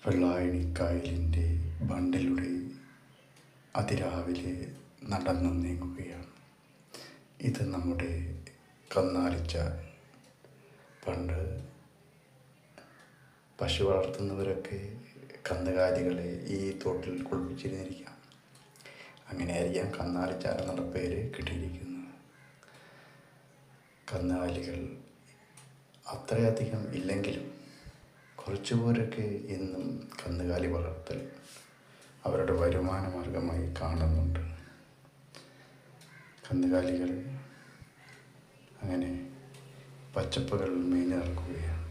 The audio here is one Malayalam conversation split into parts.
വെള്ളായണിക്കായലിൻ്റെ ബണ്ടിലൂടെ അതിരാവിലെ നടന്നു നീങ്ങുകയാണ്. ഇത് നമ്മുടെ കന്നാലിച്ച. പണ്ട് പശു വളർത്തുന്നവരൊക്കെ കന്നുകാലികളെ ഈ തോട്ടിൽ കുളിപ്പിച്ചിരുന്നിരിക്കാം. അങ്ങനെയായിരിക്കാം കന്നാലിച്ചാൽ എന്നുള്ള പേര് കിട്ടിയിരിക്കുന്നത്. കന്നുകാലികൾ അത്രയധികം ഇല്ലെങ്കിലും കുറച്ചുപേരൊക്കെ ഇന്നും കന്നുകാലി വളർത്തൽ അവരുടെ വരുമാന മാർഗമായി കാണുന്നുണ്ട്. കന്നുകാലികൾ അങ്ങനെ പച്ചപ്പുകൾ മേഞ്ഞു നടക്കുകയാണ്.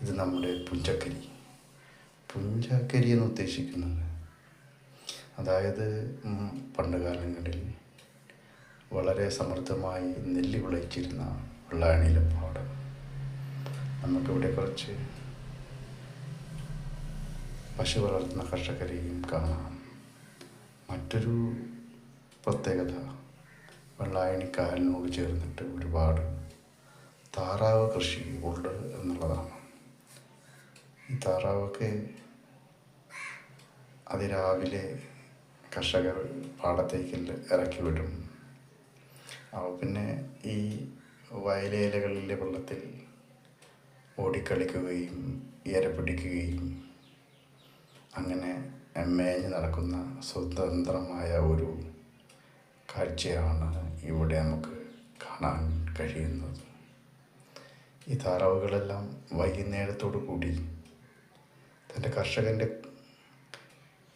ഇത് നമ്മുടെ പുഞ്ചക്കരി. പുഞ്ചക്കരി എന്ന് ഉദ്ദേശിക്കുന്നത് അതായത് പണ്ടുകാലങ്ങളിൽ വളരെ സമൃദ്ധമായി നെല്ല് വിളയിച്ചിരുന്ന വെള്ളായണിയിലെ പാടം. നമുക്കിവിടെ കുറച്ച് പശു വളർത്തുന്ന കർഷകരെയും കാണാം. മറ്റൊരു പ്രത്യേകത വെള്ളായണിക്കായലിനോട് ചേർന്നിട്ട് ഒരുപാട് താറാവ് കൃഷി ഉണ്ട് എന്നുള്ളതാണ്. ഈ താറാവൊക്കെ അതിരാവിലെ കർഷകർ പാടത്തേക്ക് ഇറക്കി വിടും. അവ പിന്നെ ഈ വയലേലകളിലെ വെള്ളത്തിൽ ഓടിക്കളിക്കുകയും ഇര പിടിക്കുകയും അങ്ങനെ മേഞ്ഞ് നടക്കുന്ന സ്വതന്ത്രമായ ഒരു കാഴ്ചയാണ് ഇവിടെ നമുക്ക് കാണാൻ കഴിയുന്നത്. ഈ താറാവുകളെല്ലാം വൈകുന്നേരത്തോടു കൂടി തൻ്റെ കർഷകൻ്റെ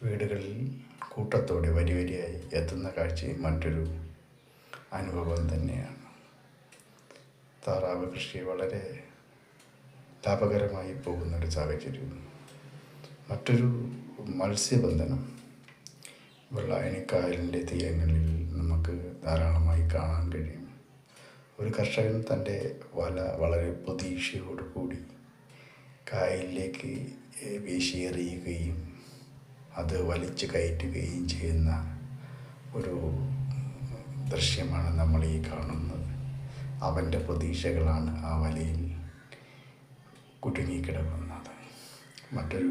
വീടുകളിൽ കൂട്ടത്തോടെ വരിയായി എത്തുന്ന കാഴ്ചയും മറ്റൊരു അനുഭവം തന്നെയാണ്. താറാവ് കൃഷി വളരെ ലാഭകരമായി പോകുന്നൊരു സാഹചര്യം. മറ്റൊരു മത്സ്യബന്ധനം വെള്ളായണിക്കായലിൻ്റെ തീരങ്ങളിൽ നമുക്ക് ധാരാളമായി കാണാൻ കഴിയും. ഒരു കർഷകൻ തൻ്റെ വല വളരെ പ്രതീക്ഷയോടുകൂടി കായലിലേക്ക് വീശിയെറിയുകയും അത് വലിച്ചു കയറ്റുകയും ചെയ്യുന്ന ഒരു ദൃശ്യമാണ് നമ്മൾ ഈ കാണുന്നത്. അവൻ്റെ പ്രതീക്ഷകളാണ് ആ വലയിൽ കുടുങ്ങിക്കിടക്കുന്നത്. മറ്റൊരു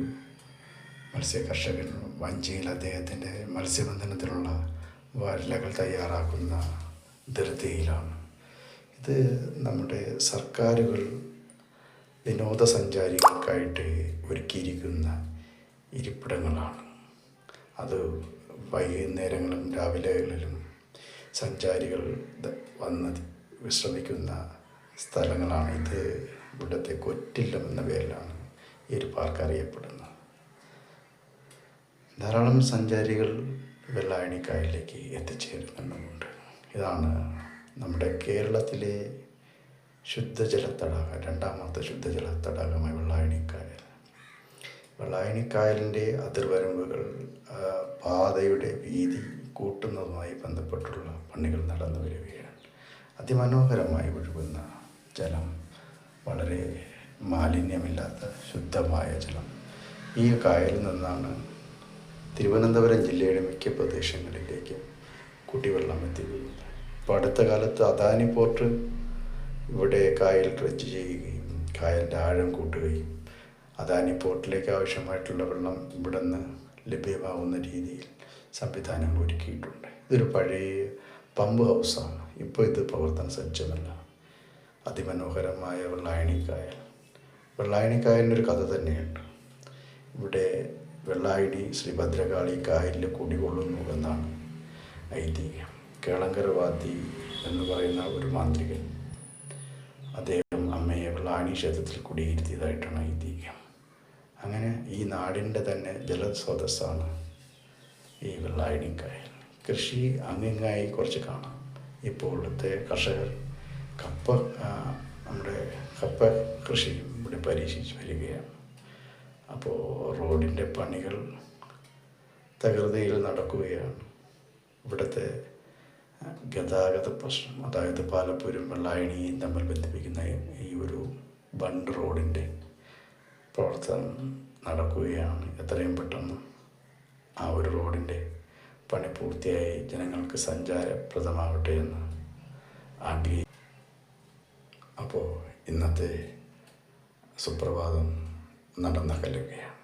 മത്സ്യ കർഷകൻ വഞ്ചിയിൽ അദ്ദേഹത്തിൻ്റെ മത്സ്യബന്ധനത്തിനുള്ള വലകൾ തയ്യാറാക്കുന്ന ധൃതിയിലാണ്. ഇത് നമ്മുടെ സർക്കാരുകൾ വിനോദസഞ്ചാരികൾക്കായിട്ട് ഒരുക്കിയിരിക്കുന്ന ഇരിപ്പിടങ്ങളാണ്. അത് വൈകുന്നേരങ്ങളും രാവിലെകളിലും സഞ്ചാരികൾ വന്ന് വിശ്രമിക്കുന്ന സ്ഥലങ്ങളാണ്. ഇത് ഇവിടുത്തെ കൊറ്റില്ലം എന്ന പേരിലാണ് ഈ ഒരു പാർക്ക് അറിയപ്പെടുന്നത്. ധാരാളം സഞ്ചാരികൾ വെള്ളായണിക്കായലിലേക്ക് എത്തിച്ചേരുന്നുണ്ട്. ഇതാണ് നമ്മുടെ കേരളത്തിലെ ശുദ്ധജല തടാകം, രണ്ടാമത്തെ ശുദ്ധജല തടാകമായ വെള്ളായണിക്കായൽ. വെള്ളായണിക്കായലിൻ്റെ അതിർവരമ്പുകൾ പാതയുടെ വീതി കൂട്ടുന്നതുമായി ബന്ധപ്പെട്ടുള്ള പണികൾ നടന്നു വരികയാണ്. അതിമനോഹരമായി ഒഴുകുന്ന ജലം, വളരെ മാലിന്യമില്ലാത്ത ശുദ്ധമായ ജലം. ഈ കായലിൽ നിന്നാണ് തിരുവനന്തപുരം ജില്ലയുടെ മിക്ക പ്രദേശങ്ങളിലേക്ക് കുടിവെള്ളം എത്തിക്കുന്നത്. ഇപ്പോൾ അടുത്ത കാലത്ത് അദാനി പോർട്ട് ഇവിടെ കായൽ ഡ്രഡ്ജ് ചെയ്യുകയും കായലിൻ്റെ ആഴം കൂട്ടുകയും അദാനി പോർട്ടിലേക്ക് ആവശ്യമായിട്ടുള്ള വെള്ളം ഇവിടെ നിന്ന് ലഭ്യമാവുന്ന രീതിയിൽ സംവിധാനങ്ങൾ ഒരുക്കിയിട്ടുണ്ട്. ഇതൊരു പഴയ പമ്പ് ഹൗസാണ്. ഇപ്പോൾ ഇത് പ്രവർത്തന സജ്ജമല്ല. അതിമനോഹരമായ വെള്ളായണിക്കായൽ. വെള്ളായണിക്കായലിനൊരു കഥ തന്നെയുണ്ട്. ഇവിടെ വെള്ളായണി ശ്രീ ഭദ്രകാളി കായലിൽ കുടികൊള്ളുന്നു എന്നാണ് ഐതിഹ്യം. കേളങ്കര വാത്തി എന്ന് പറയുന്ന ഒരു മാന്ത്രികൻ അദ്ദേഹം അമ്മയെ വെള്ളായണി ക്ഷേത്രത്തിൽ കുടിയിരുത്തിയതായിട്ടാണ് ഐതിഹ്യം. അങ്ങനെ ഈ നാടിൻ്റെ തന്നെ ജലസ്രോതസ്സാണ് ഈ വെള്ളായണിക്കായൽ. കൃഷി അങ്ങിങ്ങായി കുറച്ച് കാണാം. ഇപ്പോഴത്തെ കർഷകർ നമ്മുടെ കപ്പ കൃഷിയും ഇവിടെ പരീക്ഷിച്ച് വരികയാണ്. അപ്പോൾ റോഡിൻ്റെ പണികൾ തകൃതിയിൽ നടക്കുകയാണ്. ഇവിടുത്തെ ഗതാഗത പ്രശ്നം, അതായത് പാലപ്പൂരും വെള്ളായണിയും തമ്മിൽ ബന്ധിപ്പിക്കുന്ന ഈ ഒരു ബണ്ട് റോഡിൻ്റെ പ്രവർത്തനം നടക്കുകയാണ്. എത്രയും പെട്ടെന്ന് ആ ഒരു റോഡിൻ്റെ പണി പൂർത്തിയായി ജനങ്ങൾക്ക് സഞ്ചാരപ്രദമാവട്ടെ എന്ന് ആഗ്രഹിക്കുന്നു. അപ്പോൾ ഇന്നത്തെ സുപ്രഭാതം നടന്ന കല്ലുകയാണ്.